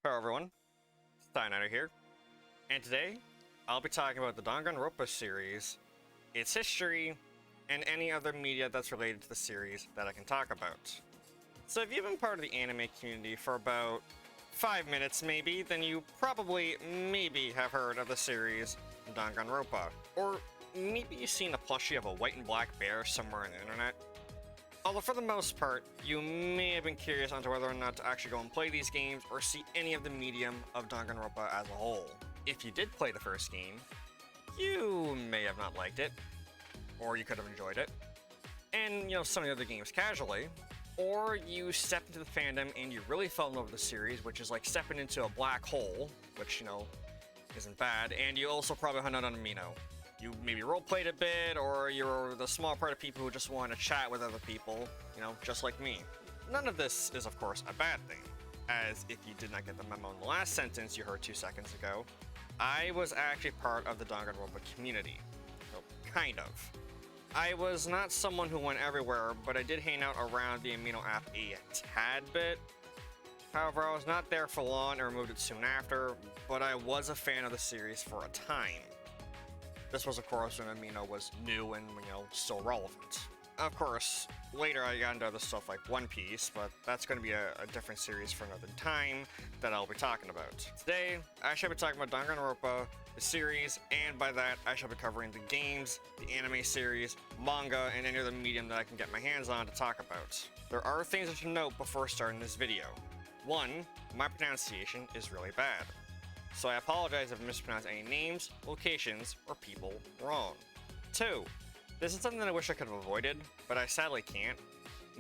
Hello everyone, Skyknighter here, and today I'll be talking about the Danganronpa series, its history, and any other media that's related to the series that I can talk about. So if you've been part of the anime community for about 5 minutes maybe, then you probably maybe have heard of the series Danganronpa, or maybe you've seen a plushie of a white and black bear somewhere on the internet. Although for the most part, you may have been curious onto whether or not to actually go and play these games or see any of the medium of Danganronpa as a whole. If you did play the first game, you may have not liked it, or you could have enjoyed it, and some of the other games casually, or you stepped into the fandom and you really fell in love with the series, which is like stepping into a black hole, which, isn't bad, and you also probably hung out on Amino. You maybe roleplayed a bit, or you're the small part of people who just want to chat with other people, just like me. None of this is, of course, a bad thing, as if you did not get the memo in the last sentence you heard 2 seconds ago, I was actually part of the Danganronpa community. Well, kind of. I was not someone who went everywhere, but I did hang out around the Amino app a tad bit. However, I was not there for long and removed it soon after, but I was a fan of the series for a time. This was, of course, when Amino was new and, still relevant. Of course, later I got into other stuff like One Piece, but that's going to be a different series for another time that I'll be talking about. Today, I shall be talking about Danganronpa, the series, and by that, I shall be covering the games, the anime series, manga, and any other medium that I can get my hands on to talk about. There are things I should note before starting this video. 1, my pronunciation is really bad, so I apologize if I mispronounce any names, locations, or people wrong. 2, this is something that I wish I could have avoided, but I sadly can't.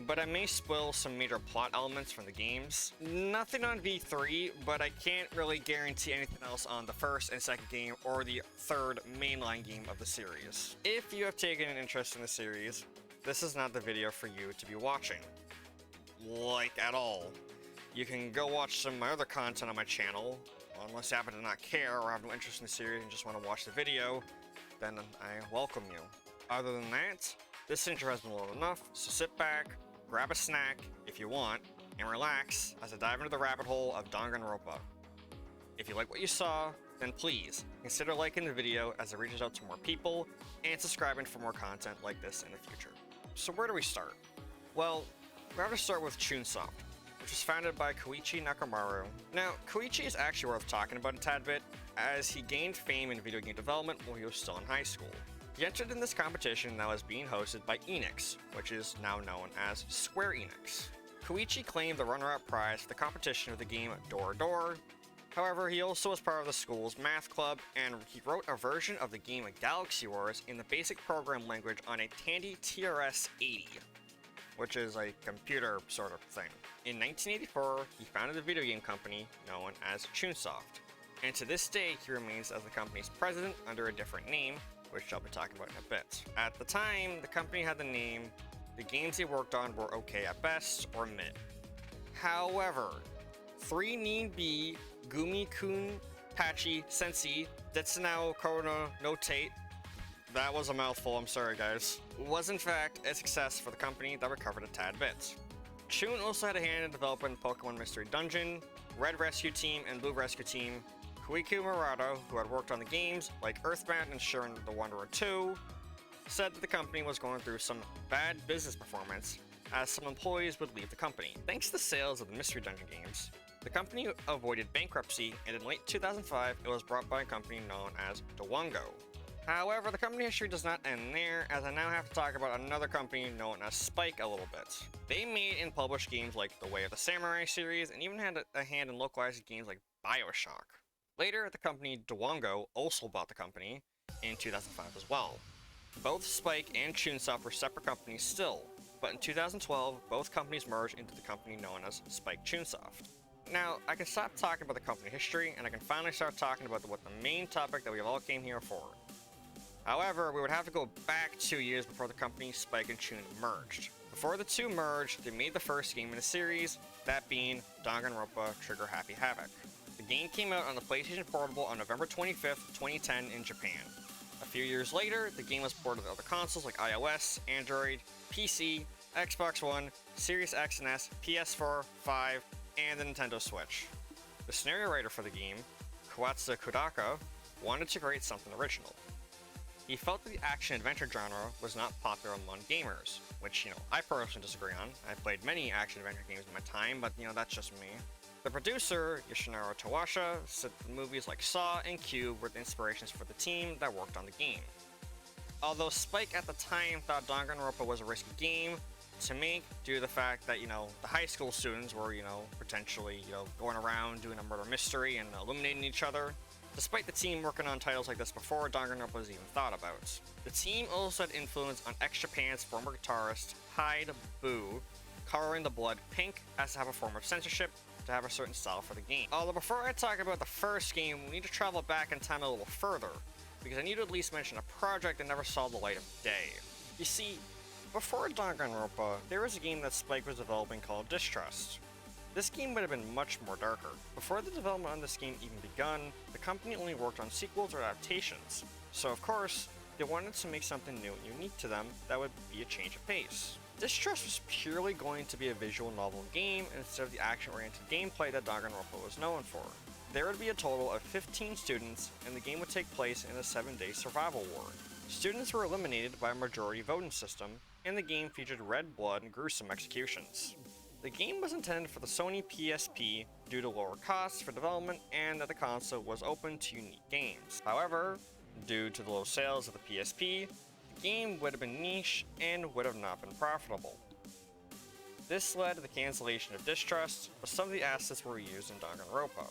But I may spoil some major plot elements from the games. Nothing on V3, but I can't really guarantee anything else on the first and second game or the third mainline game of the series. If you have taken an interest in the series, this is not the video for you to be watching. Like, at all. You can go watch some of my other content on my channel, unless you happen to not care or have no interest in the series and just want to watch the video, then I welcome you. Other than that, this intro has been long enough, so sit back, grab a snack if you want, and relax as I dive into the rabbit hole of Danganronpa. If you like what you saw, then please consider liking the video as it reaches out to more people, and subscribing for more content like this in the future. So where do we start? Well, we have to start with Chunsoft, which was founded by Koichi Nakamaru. Now, Koichi is actually worth talking about a tad bit, as he gained fame in video game development while he was still in high school. He entered in this competition that was being hosted by Enix, which is now known as Square Enix. Koichi claimed the runner-up prize for the competition of the game Door Door. However, he also was part of the school's math club, and he wrote a version of the game Galaxy Wars in the basic program language on a Tandy TRS-80, which is a computer sort of thing. In 1984, he founded a video game company known as Chunsoft, and to this day he remains as the company's president under a different name, which I'll be talking about in a bit. At the time, the company had the name, the games he worked on were okay at best or mid. However, 3 Nin-B, Gumi-kun, Pachi, Sensi, Detsunao Korona no Tate, that was a mouthful, I'm sorry guys, was in fact a success for the company that recovered a tad bit. Chun also had a hand in developing Pokemon Mystery Dungeon, Red Rescue Team, and Blue Rescue Team. Koiku Murata, who had worked on the games like Earthbound and Shiren the Wanderer 2, said that the company was going through some bad business performance as some employees would leave the company. Thanks to the sales of the Mystery Dungeon games, the company avoided bankruptcy, and in late 2005 it was bought by a company known as Dwango. However, the company history does not end there, as I now have to talk about another company known as Spike a little bit. They made and published games like The Way of the Samurai series, and even had a hand in localized games like Bioshock. Later, the company Dwango also bought the company in 2005 as well. Both Spike and Chunsoft were separate companies still, but in 2012, both companies merged into the company known as Spike Chunsoft. Now, I can stop talking about the company history, and I can finally start talking about what the main topic that we all came here for. However, we would have to go back 2 years before the company Spike and Chun merged. Before the two merged, they made the first game in the series, that being Danganronpa Trigger Happy Havoc. The game came out on the PlayStation Portable on November 25th, 2010 in Japan. A few years later, the game was ported to other consoles like iOS, Android, PC, Xbox One, Series X and S, PS4, 5, and the Nintendo Switch. The scenario writer for the game, Kawatsu Kodaka, wanted to create something original. He felt that the action-adventure genre was not popular among gamers, which, I personally disagree on. I've played many action-adventure games in my time, but, that's just me. The producer, Yoshinaro Tawasha, said that movies like Saw and Cube were the inspirations for the team that worked on the game. Although Spike at the time thought Danganronpa was a risky game to make due to the fact that, the high school students were, potentially, going around doing a murder mystery and eliminating each other, despite the team working on titles like this before Danganronpa was even thought about. The team also had influence on X Japan's former guitarist Hyde Boo, coloring the blood pink as to have a form of censorship to have a certain style for the game. Although before I talk about the first game, we need to travel back in time a little further, because I need to at least mention a project that never saw the light of day. You see, before Danganronpa, there was a game that Spike was developing called Distrust. This game would have been much more darker. Before the development on this game even begun, the company only worked on sequels or adaptations, so of course, they wanted to make something new and unique to them that would be a change of pace. Distrust was purely going to be a visual novel game instead of the action-oriented gameplay that Danganronpa was known for. There would be a total of 15 students, and the game would take place in a 7-day survival war. Students were eliminated by a majority voting system, and the game featured red blood and gruesome executions. The game was intended for the Sony PSP due to lower costs for development and that the console was open to unique games. However, due to the low sales of the PSP, the game would have been niche and would have not been profitable. This led to the cancellation of Distrust, but some of the assets were used in Danganronpa.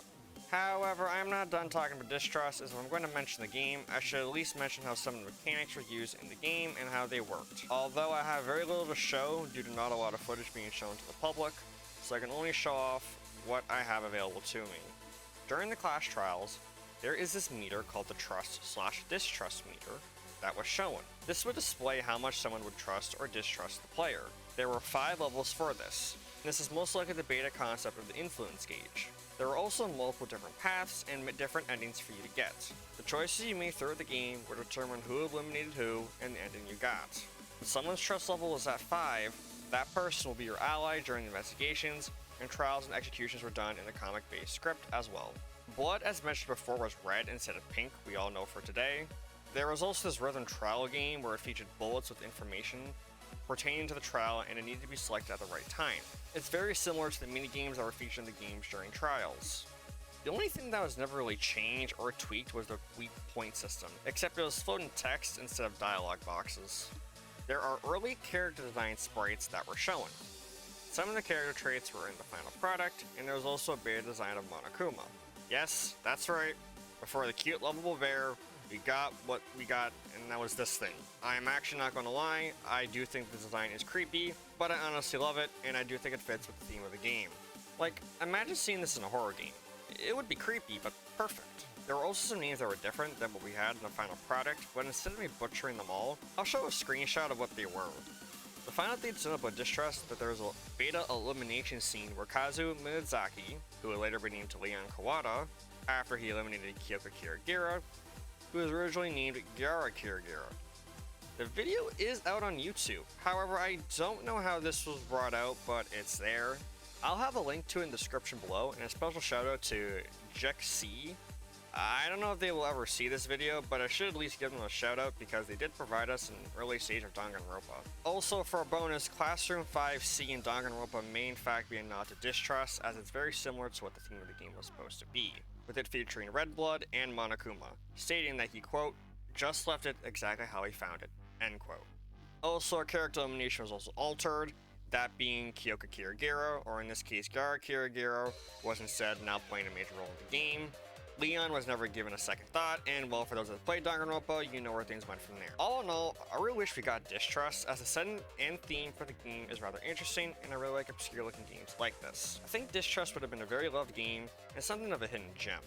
However, I am not done talking about Distrust, as if I'm going to mention the game, I should at least mention how some of the mechanics were used in the game and how they worked. Although I have very little to show due to not a lot of footage being shown to the public, so I can only show off what I have available to me. During the class trials, there is this meter called the Trust/Distrust meter that was shown. This would display how much someone would trust or distrust the player. There were 5 levels for this. This is most likely the beta concept of the influence gauge. There are also multiple different paths and different endings for you to get. The choices you made throughout the game will determine who eliminated who and the ending you got. When someone's trust level is at 5, that person will be your ally during investigations, and trials and executions were done in the comic-based script as well. Blood, as mentioned before, was red instead of pink, we all know for today. There was also this rhythm trial game where it featured bullets with information pertaining to the trial, and it needed to be selected at the right time. It's very similar to the minigames that were featured in the games during trials. The only thing that was never really changed or tweaked was the weak point system, except it was floating text instead of dialogue boxes. There are early character design sprites that were shown. Some of the character traits were in the final product, and there was also a beta design of Monokuma. Yes, that's right, before the cute lovable bear, we got what we got, and that was this thing. I am actually not going to lie, I do think the design is creepy, but I honestly love it, and I do think it fits with the theme of the game. Like, imagine seeing this in a horror game. It would be creepy, but perfect. There were also some names that were different than what we had in the final product, but instead of me butchering them all, I'll show a screenshot of what they were. The final thing to know about Distrust is that there was a beta elimination scene where Kazu Miyazaki, who would later be named to Leon Kawada, after he eliminated Kyoko Kirigira, who was originally named Gyara Kirigira. The video is out on YouTube, however I don't know how this was brought out, but it's there. I'll have a link to it in the description below, and a special shout out to JeekC. I don't know if they will ever see this video, but I should at least give them a shout out because they did provide us an early stage of Danganronpa. Also, for a bonus, Classroom 5C in Danganronpa may in fact be a nod to Distrust, as it's very similar to what the theme of the game was supposed to be, with it featuring Red Blood and Monokuma, stating that he, quote, just left it exactly how he found it, end quote. Also, our character elimination was also altered, that being Kyoko Kirigira, or in this case Gyara Kirigira, was instead now playing a major role in the game. Leon was never given a second thought, and well, for those that played Danganronpa, you know where things went from there. All in all, I really wish we got Distrust, as the setting and theme for the game is rather interesting, and I really like obscure looking games like this. I think Distrust would have been a very loved game, and something of a hidden gem.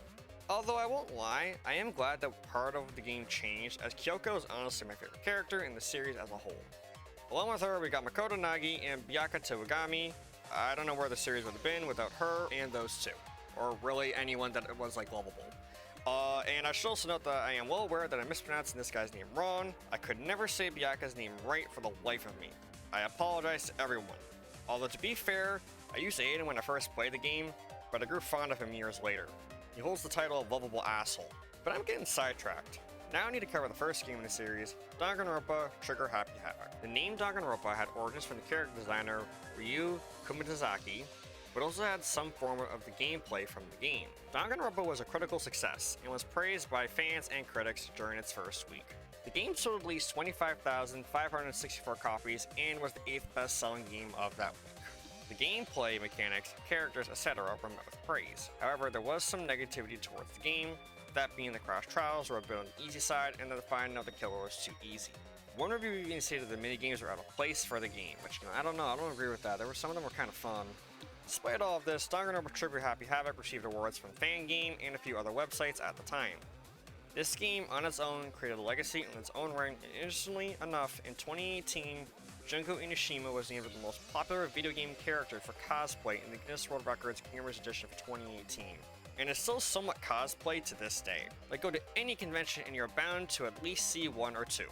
Although I won't lie, I am glad that part of the game changed, as Kyoko is honestly my favorite character in the series as a whole. Along with her, we got Makoto Nagi and Byakuya Towagami. I don't know where the series would have been without her and those two, or really anyone that was like lovable. And I should also note that I am well aware that I'm mispronouncing this guy's name wrong. I could never say Byakuya's name right for the life of me. I apologize to everyone. Although to be fair, I used Aiden when I first played the game, but I grew fond of him years later. He holds the title of Lovable Asshole. But I'm getting sidetracked. Now I need to cover the first game in the series, Danganronpa Trigger Happy Havoc. The name Danganronpa had origins from the character designer Ryu Kumitazaki, but also had some form of the gameplay from the game. Danganronpa was a critical success and was praised by fans and critics during its first week. The game sold at least 25,564 copies and was the 8th best-selling game of that week. The gameplay mechanics, characters, etc. were met with praise. However, there was some negativity towards the game, that being the crash trials were a bit on the easy side and that the finding of the killer was too easy. One review even stated the minigames were out of place for the game, which, I don't know, I don't agree with that. Some of them were kind of fun. Despite all of this, Danganronpa Trigger Happy Havoc received awards from Fangame and a few other websites at the time. This game, on its own, created a legacy in its own right, and interestingly enough, in 2018, Junko Inoshima was named the most popular video game character for cosplay in the Guinness World Records Gamers Edition for 2018. And is still somewhat cosplay to this day. Like, go to any convention and you're bound to at least see one or two,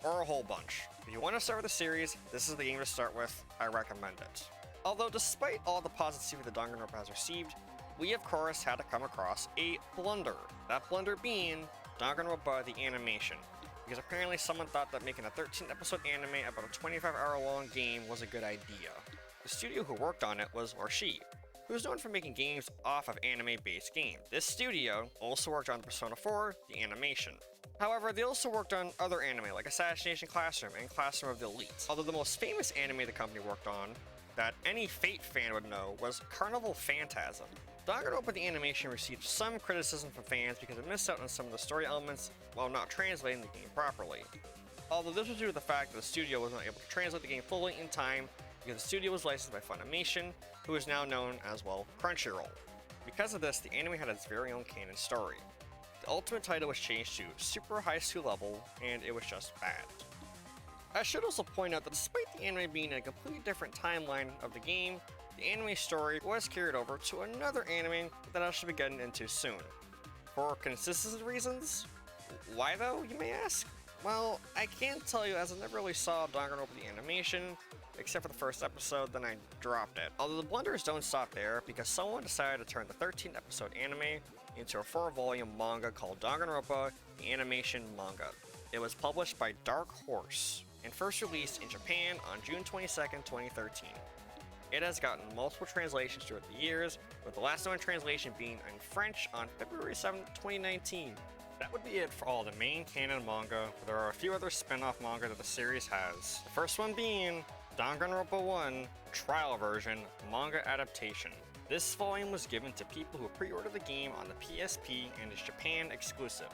or a whole bunch. If you want to start with the series, this is the game to start with. I recommend it. Although despite all the positivity that Danganronpa has received, we of course had to come across a blunder. That blunder being Danganronpa the animation. Because apparently someone thought that making a 13-episode anime about a 25-hour-long game was a good idea. The studio who worked on it was Orshi, who is known for making games off of anime-based games. This studio also worked on Persona 4, the animation. However, they also worked on other anime like Assassination Classroom and Classroom of the Elite. Although the most famous anime the company worked on, that any Fate fan would know, was Carnival Phantasm. Danganronpa the animation received some criticism from fans because it missed out on some of the story elements while not translating the game properly. Although this was due to the fact that the studio was not able to translate the game fully in time because the studio was licensed by Funimation, who is now known as, well, Crunchyroll. Because of this, the anime had its very own canon story. The ultimate title was changed to Super High School Level, and it was just bad. I should also point out that despite the anime being in a completely different timeline of the game, the anime story was carried over to another anime that I should be getting into soon. For consistency reasons? Why though, you may ask? Well, I can't tell you as I never really saw Danganronpa the animation, except for the first episode, then I dropped it. Although the blunders don't stop there, because someone decided to turn the 13-episode anime into a 4-volume manga called Danganronpa the Animation Manga. It was published by Dark Horse, and first released in Japan on June 22nd, 2013. It has gotten multiple translations throughout the years, with the last known translation being in French on February 7th, 2019. That would be it for all the main canon manga, but there are a few other spin-off manga that the series has. The first one being Danganronpa 1 Trial Version Manga Adaptation. This volume was given to people who pre-ordered the game on the PSP and is Japan exclusive.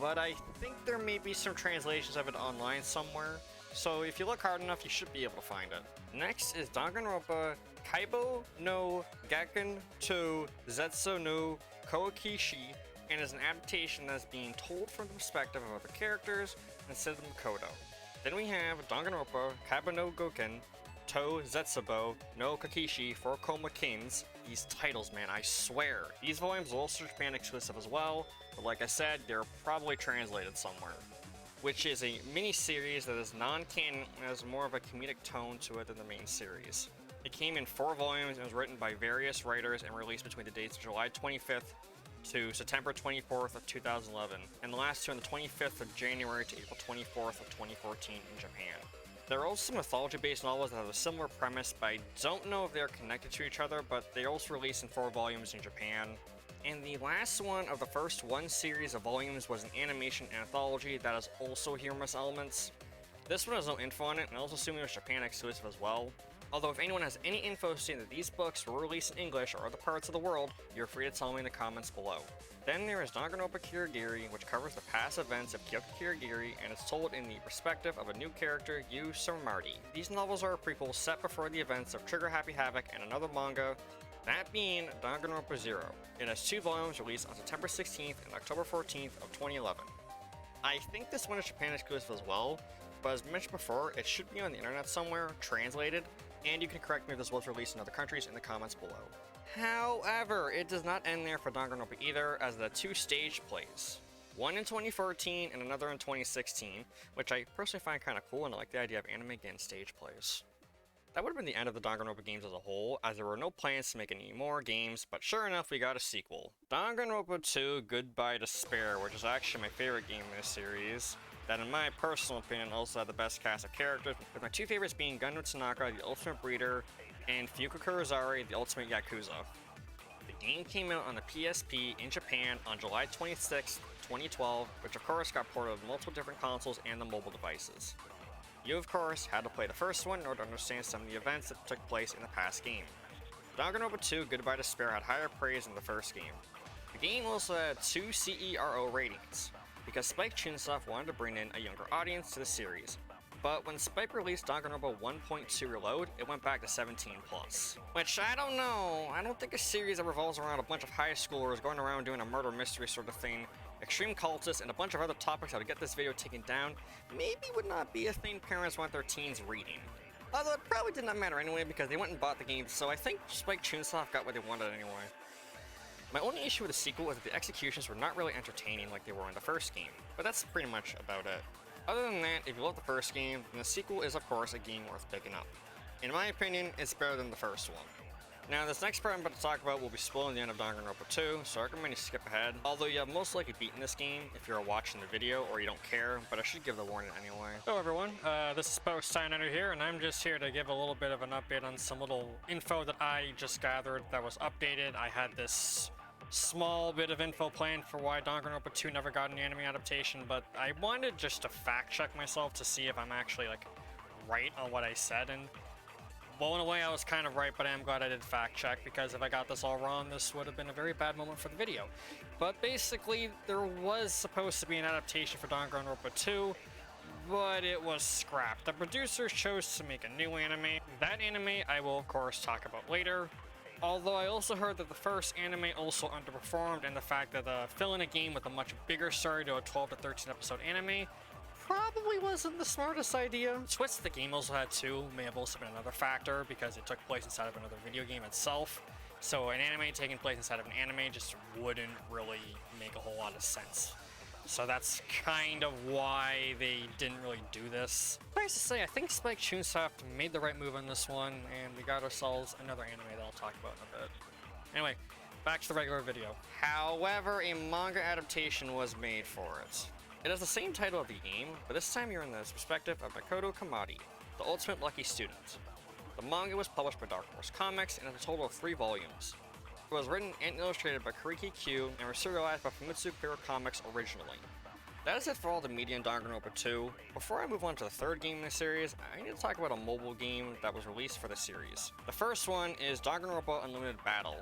But I think there may be some translations of it online somewhere, so if you look hard enough, you should be able to find it. Next is Danganronpa Kaibo no Gakken to Zetsu no Kokishi, and is an adaptation that is being told from the perspective of other characters instead of Makoto. Then we have Danganronpa Kaibo no Goken to Zetsubo no Kakishi for Koma Kings. These titles, man, I swear. These volumes are also Japan exclusive as well, but like I said, they're probably translated somewhere. Which is a mini-series that is non-canon and has more of a comedic tone to it than the main series. It came in 4 volumes and was written by various writers and released between the dates of July 25th to September 24th of 2011, and the last two on the 25th of January to April 24th of 2014 in Japan. There are also some mythology-based novels that have a similar premise, but I don't know if they are connected to each other, but they also released in 4 volumes in Japan. And the last one of the first one series of volumes was an animation anthology that has also humorous elements. This one has no info on it, and I also assume it was Japan exclusive as well. Although if anyone has any info stating that these books were released in English or other parts of the world, you're free to tell me in the comments below. Then there is Danganronpa Kirigiri, which covers the past events of Kyoka Kirigiri and is told in the perspective of a new character, Yu Samardi. These novels are a prequel set before the events of Trigger Happy Havoc and another manga, that being Danganronpa 0. It has 2 volumes released on September 16th and October 14th of 2011. I think this one is Japan exclusive as well, but as mentioned before, it should be on the internet somewhere, translated, and you can correct me if this was released in other countries in the comments below. However, it does not end there for Danganronpa either, as the 2 stage plays. One in 2014 and another in 2016, which I personally find kind of cool, and I like the idea of anime getting stage plays. That would have been the end of the Danganronpa games as a whole, as there were no plans to make any more games, but sure enough we got a sequel. Danganronpa 2 Goodbye Despair, which is actually my favorite game in this series, that in my personal opinion also had the best cast of characters, with my two favorites being Gunno Tanaka, the ultimate breeder, and Fuyuko Kurozari, the ultimate Yakuza. The game came out on the PSP in Japan on July 26, 2012, which of course got ported to multiple different consoles and the mobile devices. You of course had to play the first one in order to understand some of the events that took place in the past game. Danganronpa 2 Goodbye Despair had higher praise than the first game. The game also had 2 CERO ratings, because Spike Chunsoft wanted to bring in a younger audience to the series. But when Spike released Danganronpa 1.2 Reload, it went back to 17+. Which, I don't know, I don't think a series that revolves around a bunch of high schoolers going around doing a murder mystery sort of thing, extreme cultists, and a bunch of other topics how to get this video taken down, maybe would not be a thing parents want their teens reading. Although it probably did not matter anyway because they went and bought the game, so I think Spike Chunsoft got what they wanted anyway. My only issue with the sequel was that the executions were not really entertaining like they were in the first game, but that's pretty much about it. Other than that, if you love the first game, then the sequel is of course a game worth picking up. In my opinion, it's better than the first one. Now, this next part I'm about to talk about will be spoiling the end of Danganronpa 2, so I recommend you skip ahead. Although you have most likely beaten this game if you're watching the video or you don't care, but I should give the warning anyway. Hello everyone, this is Skyknighter here, and I'm just here to give a little bit of an update on some little info that I just gathered that was updated. I had this small bit of info planned for why Danganronpa 2 never got an anime adaptation, but I wanted just to fact check myself to see if I'm actually like right on what I said, and well, in a way I was kind of right, but I am glad I did fact check, because if I got this all wrong, this would have been a very bad moment for the video. But basically, there was supposed to be an adaptation for Danganronpa 2, but it was scrapped. The producers chose to make a new anime. That anime I will of course talk about later. Although I also heard that the first anime also underperformed, and the fact that filling a game with a much bigger story to a 12 to 13 episode anime probably wasn't the smartest idea. Twists the game also had too may have also been another factor, because it took place inside of another video game itself. So an anime taking place inside of an anime just wouldn't really make a whole lot of sense. So that's kind of why they didn't really do this. Nice to say, I think Spike Chunsoft made the right move on this one, and we got ourselves another anime that I'll talk about in a bit. Anyway, back to the regular video. However, a manga adaptation was made for it. It has the same title of the game, but this time you're in the perspective of Makoto Kamadi, the ultimate lucky student. The manga was published by Dark Horse Comics and has a total of 3 volumes. It was written and illustrated by Kuriki Q and was serialized by Famitsu Pure Comics originally. That is it for all the media in Danganronpa 2. Before I move on to the third game in the series, I need to talk about a mobile game that was released for the series. The first one is Danganronpa Unlimited Battle.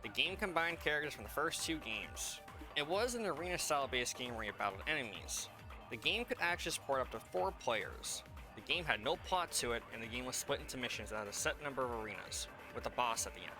The game combined characters from the first 2 games. It was an arena-style based game where you battled enemies. The game could actually support up to 4 players. The game had no plot to it, and the game was split into missions that had a set number of arenas, with a boss at the end.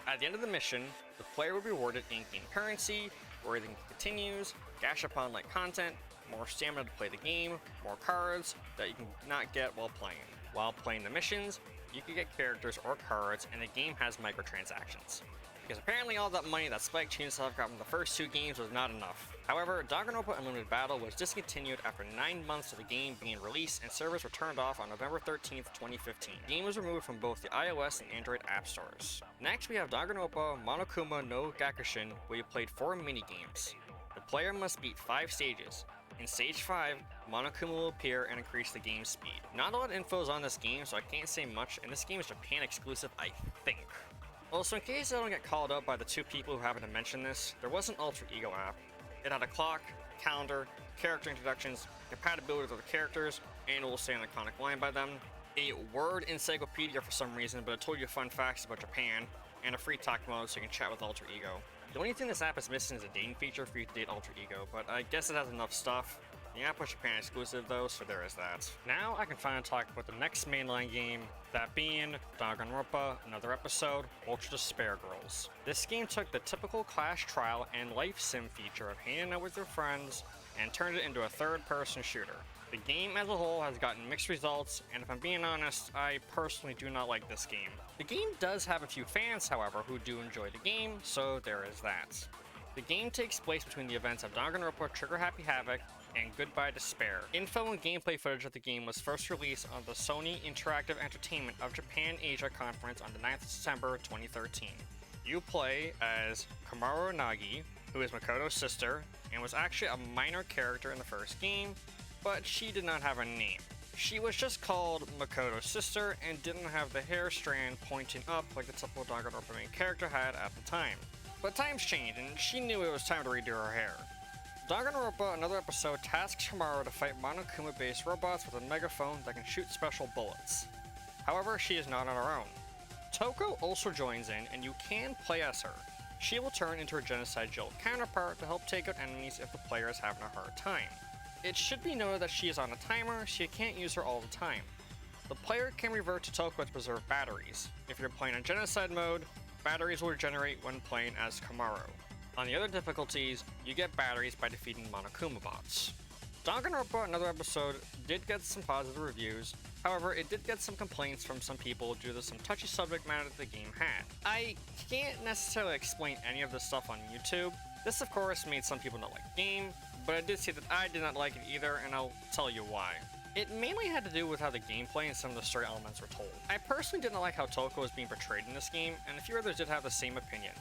At the end of the mission, the player would be rewarded in-game currency, rating continues, gash upon like content, more stamina to play the game, more cards that you can not get while playing. While playing the missions, you can get characters or cards, and the game has microtransactions. Because apparently all that money that Spike Chunsoft got from the first 2 games was not enough. However, Danganronpa Unlimited Battle was discontinued after 9 months of the game being released, and servers were turned off on November 13th, 2015. The game was removed from both the iOS and Android app stores. Next we have Danganronpa Monokuma no Gakushin, where you played 4 mini-games. The player must beat 5 stages. In stage 5, Monokuma will appear and increase the game speed. Not a lot of info is on this game, so I can't say much, and this game is Japan exclusive, I think. Also, in case I don't get called out by the 2 people who happened to mention this, there was an alter ego app. It had a clock, calendar, character introductions, compatibility with other characters, and it will say an iconic line by them, a word encyclopedia for some reason, but it told you fun facts about Japan, and a free talk mode so you can chat with alter ego. The only thing this app is missing is a dating feature for you to date alter ego, but I guess it has enough stuff. The app was Japan exclusive though, so there is that. Now I can finally talk about the next mainline game, that being Danganronpa, another episode, Ultra Despair Girls. This game took the typical clash trial and life sim feature of hanging out with your friends and turned it into a third-person shooter. The game as a whole has gotten mixed results, and if I'm being honest, I personally do not like this game. The game does have a few fans, however, who do enjoy the game, so there is that. The game takes place between the events of Danganronpa Trigger Happy Havoc and Goodbye Despair. Info and gameplay footage of the game was first released on the Sony Interactive Entertainment of Japan Asia Conference on the 9th of December 2013. You play as Komaru Nagi, who is Makoto's sister, and was actually a minor character in the first game, but she did not have a name. She was just called Makoto's sister and didn't have the hair strand pointing up like the typical Danganronpa main character had at the time. But times changed and she knew it was time to redo her hair. Danganronpa, another episode, tasks Komaru to fight Monokuma-based robots with a megaphone that can shoot special bullets. However, she is not on her own. Toko also joins in and you can play as her. She will turn into her Genocide Jill counterpart to help take out enemies if the player is having a hard time. It should be noted that she is on a timer, so you can't use her all the time. The player can revert to Toko to preserve batteries. If you're playing on Genocide mode, batteries will regenerate when playing as Komaru. On the other difficulties, you get batteries by defeating Monokuma bots. Danganronpa, another episode, did get some positive reviews, however it did get some complaints from some people due to some touchy subject matter that the game had. I can't necessarily explain any of this stuff on YouTube. This of course made some people not like the game, but I did say that I did not like it either, and I'll tell you why. It mainly had to do with how the gameplay and some of the story elements were told. I personally didn't like how Toko was being portrayed in this game, and a few others did have the same opinion.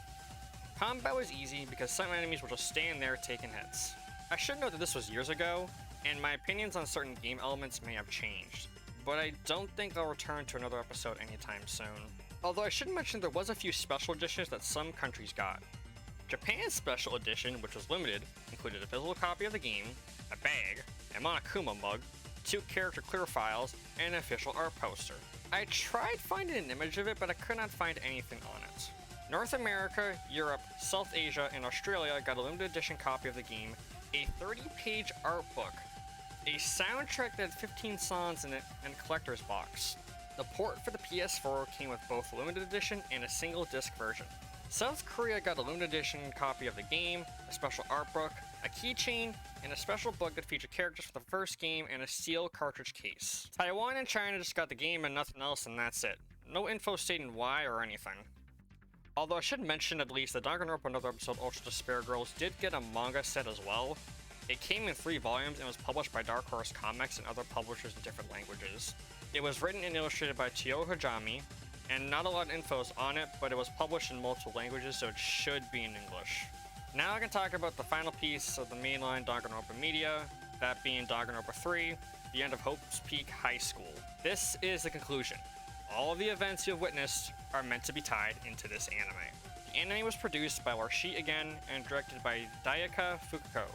Combat was easy because some enemies will just stand there taking hits. I should note that this was years ago, and my opinions on certain game elements may have changed, but I don't think I'll return to another episode anytime soon. Although I should mention there was a few special editions that some countries got. Japan's special edition, which was limited, included a physical copy of the game, a bag, a Monokuma mug, 2 character clear files, and an official art poster. I tried finding an image of it, but I could not find anything on it. North America, Europe, South Asia, and Australia got a limited edition copy of the game, a 30-page art book, a soundtrack that had 15 songs in it, and a collector's box. The port for the PS4 came with both a limited edition and a single disc version. South Korea got a limited edition copy of the game, a special art book, a keychain, and a special book that featured characters from the first game and a steel cartridge case. Taiwan and China just got the game and nothing else, and that's it. No info stating why or anything. Although I should mention at least that Danganronpa another episode Ultra Despair Girls did get a manga set as well. It came in 3 volumes and was published by Dark Horse Comics and other publishers in different languages. It was written and illustrated by Tio Hajime, and not a lot of info is on it, but it was published in multiple languages, so it should be in English. Now I can talk about the final piece of the mainline Danganronpa media, that being Danganronpa 3, the end of Hope's Peak High School. This is the conclusion. All of the events you have witnessed are meant to be tied into this anime. The anime was produced by Warshi again and directed by Dayaka Fukuko,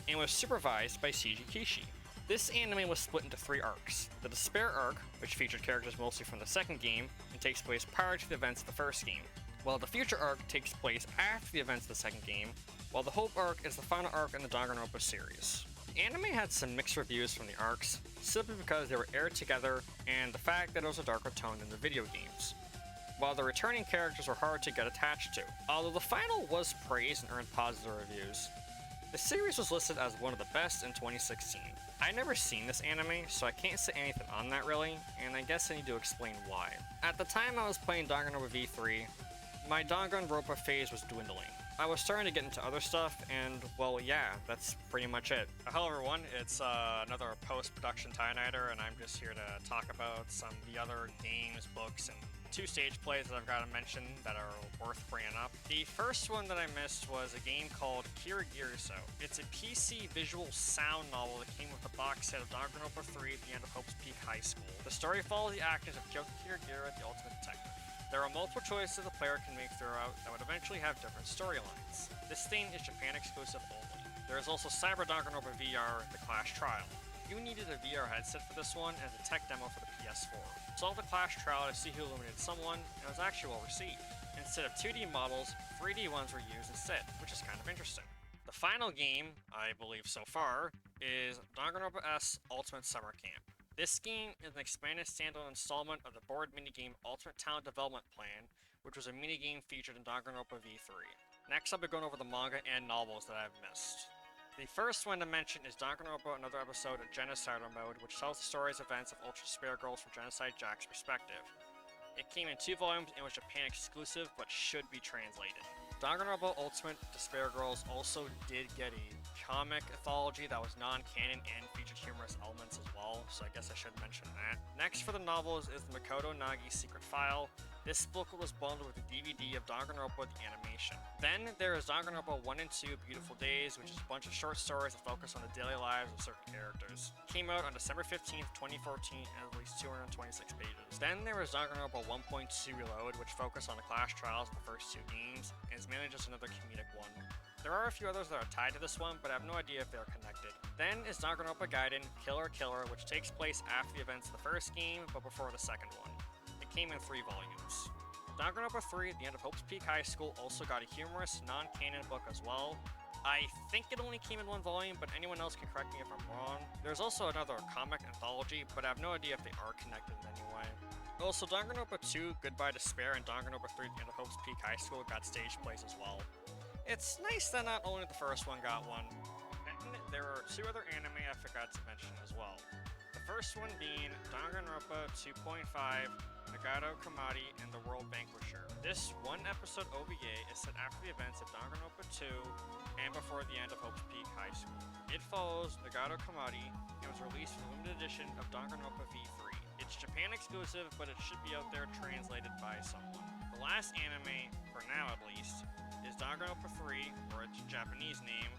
and was supervised by Seiji Kishi. This anime was split into 3 arcs. The Despair arc, which featured characters mostly from the second game and takes place prior to the events of the first game, while the Future arc takes place after the events of the second game, while the Hope arc is the final arc in the Danganronpa series. The anime had some mixed reviews from the arcs, simply because they were aired together and the fact that it was a darker tone than the video games, while the returning characters were hard to get attached to. Although the final was praised and earned positive reviews, the series was listed as one of the best in 2016. I've never seen this anime, so I can't say anything on that really, and I guess I need to explain why. At the time I was playing Danganronpa V3, my Danganronpa phase was dwindling. I was starting to get into other stuff, and well, yeah, that's pretty much it. Hello everyone, it's another post-production Skyknighter, and I'm just here to talk about some of the other games, books, and 2 stage plays that I've got to mention that are worth bringing up. The first one that I missed was a game called Kirigiriso. It's a PC visual sound novel that came with a box set of Danganronpa 3 at the end of Hope's Peak High School. The story follows the actions of Kyoka Kirigira, the ultimate detective. There are multiple choices the player can make throughout that would eventually have different storylines. This thing is Japan exclusive only. There is also Cyber Danganronpa VR, The Clash Trial. You needed a VR headset for this one and a tech demo for the PS4. Solve the Clash Trial to see who eliminated someone, and it was actually well received. Instead of 2D models, 3D ones were used instead, which is kind of interesting. The final game, I believe so far, is Danganronpa S Ultimate Summer Camp. This game is an expanded standalone installment of the board minigame Ultimate Town Development Plan, which was a minigame featured in Danganronpa V3. Next I'll be going over the manga and novels that I've missed. The first one to mention is Danganronpa another episode of Genocider mode, which tells the stories and events of Ultra Despair Girls from Genocide Jack's perspective. It came in 2 volumes and was Japan exclusive, but should be translated. Danganronpa Ultimate Despair Girls also did get a comic anthology that was non-canon and featured humorous elements as well, so I guess I should mention that. Next for the novels is the Makoto Nagi's Secret File. This book was bundled with a DVD of Danganronpa the animation. Then there is Danganronpa 1 and 2 Beautiful Days, which is a bunch of short stories that focus on the daily lives of certain characters. Came out on December 15th, 2014 and at least 226 pages. Then there is Danganronpa 1.2 Reload, which focused on the class trials of the first two games, and is mainly just another comedic one. There are a few others that are tied to this one, but I have no idea if they are connected. Then is Danganronpa Gaiden Killer Killer, which takes place after the events of the first game, but before the second one. It came in 3 volumes. Danganronpa 3, The End of Hope's Peak High School, also got a humorous, non-canon book as well. I think it only came in 1 volume, but anyone else can correct me if I'm wrong. There's also another comic anthology, but I have no idea if they are connected in any way. Also, Danganronpa 2, Goodbye Despair, and Danganronpa 3, The End of Hope's Peak High School got stage plays as well. It's nice that not only the first one got one, and there are 2 other anime I forgot to mention as well. The first one being Danganronpa 2.5, Nagato Kamadi and the World Vanquisher. This 1-episode OVA is set after the events of Danganronpa 2 and before the end of Hope's Peak High School. It follows Nagato Kamadi and was released for the limited edition of Danganronpa V3. It's Japan exclusive, but it should be out there translated by someone. The last anime, for now at least, is Danganronpa 3, or its Japanese name,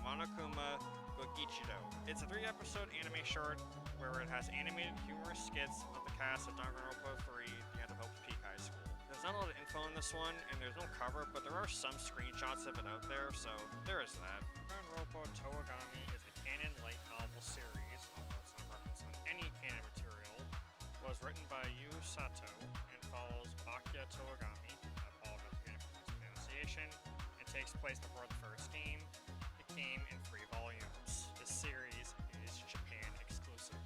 Monokuma Gogichido. It's a 3-episode anime short where it has animated humorous skits of the cast of Danganronpa 3, The End of Hope's Peak High School. There's not a lot of info on this one, and there's no cover, but there are some screenshots of it out there, so there is that. Danganronpa Towagami is a canon light novel series, although it's not referenced on any canon material. It was written by Yu Sato and follows Bakuya Towagami, I apologize again for this pronunciation, and takes place before the first game. It came in 3 volumes. This series is Japan exclusive.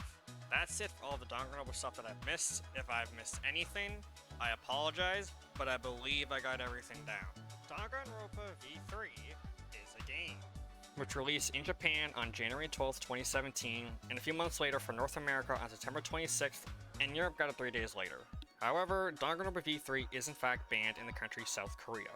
That's it for all the Danganronpa stuff that I've missed. If I've missed anything, I apologize, but I believe I got everything down. Danganronpa V3 is a game, which released in Japan on January 12th, 2017, and a few months later for North America on September 26th, and Europe got it 3 days later. However, Danganronpa V3 is in fact banned in the country South Korea.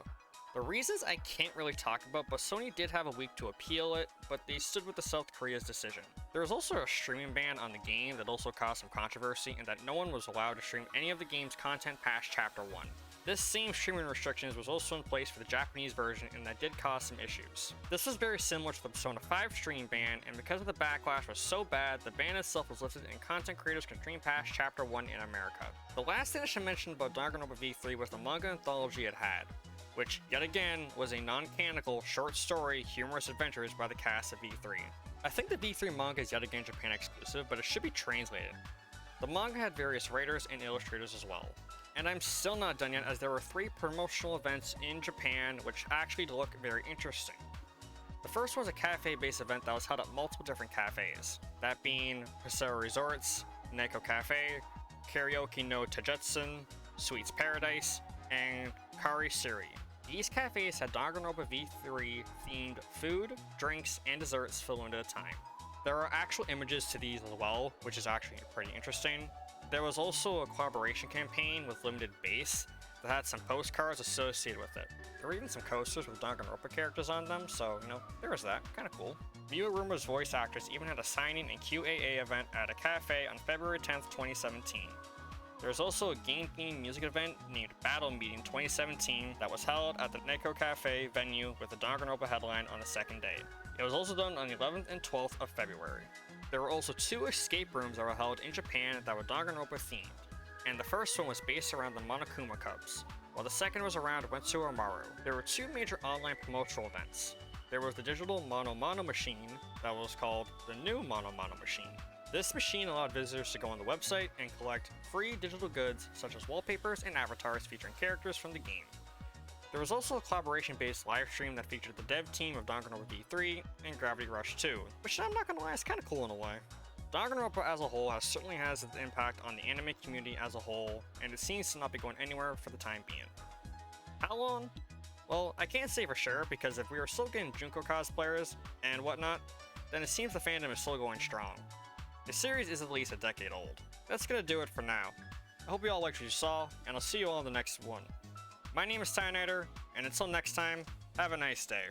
The reasons I can't really talk about, but Sony did have a week to appeal it, but they stood with the South Korea's decision. There was also a streaming ban on the game that also caused some controversy, in that no one was allowed to stream any of the game's content past Chapter 1. This same streaming restrictions was also in place for the Japanese version, and that did cause some issues. This was very similar to the Persona 5 stream ban, and because of the backlash was so bad, the ban itself was lifted and content creators can stream past Chapter 1 in America. The last thing I should mention about Danganronpa V3 was the manga anthology it had, which, yet again, was a non-canonical, short story, humorous adventures by the cast of V3. I think the V3 manga is yet again Japan exclusive, but it should be translated. The manga had various writers and illustrators as well. And I'm still not done yet, as there were 3 promotional events in Japan which actually look very interesting. The first was a cafe-based event that was held at multiple different cafes, that being Paseo Resorts, Neko Cafe, Karaoke no Taijutsu, Sweets Paradise, and Kari Siri. These cafes had Danganronpa V3 themed food, drinks, and desserts for a limited time. There are actual images to these as well, which is actually pretty interesting. There was also a collaboration campaign with Limited Base that had some postcards associated with it. There were even some coasters with Danganronpa characters on them, so, there was that. Kinda cool. Miu Aruma's voice actors even had a signing and QAA event at a cafe on February 10th, 2017. There was also a game-themed music event named Battle Meeting 2017 that was held at the Neko Cafe venue with the Danganronpa headline on the second day. It was also done on the 11th and 12th of February. There were also 2 escape rooms that were held in Japan that were Danganronpa themed, and the first one was based around the Monokuma Cubs, while the second was around Wetsuo Maru. There were 2 major online promotional events. There was the digital Mono Mono machine that was called the New Mono Mono machine. This machine allowed visitors to go on the website and collect free digital goods such as wallpapers and avatars featuring characters from the game. There was also a collaboration-based livestream that featured the dev team of Danganronpa V3 and Gravity Rush 2, which I'm not gonna lie, is kinda cool in a way. Danganronpa as a whole certainly has its impact on the anime community as a whole, and it seems to not be going anywhere for the time being. How long? Well, I can't say for sure, because if we are still getting Junko cosplayers and whatnot, then it seems the fandom is still going strong. The series is at least a decade old. That's gonna do it for now. I hope you all liked what you saw, and I'll see you all in the next one. My name is Skyknighter, And until next time, have a nice day.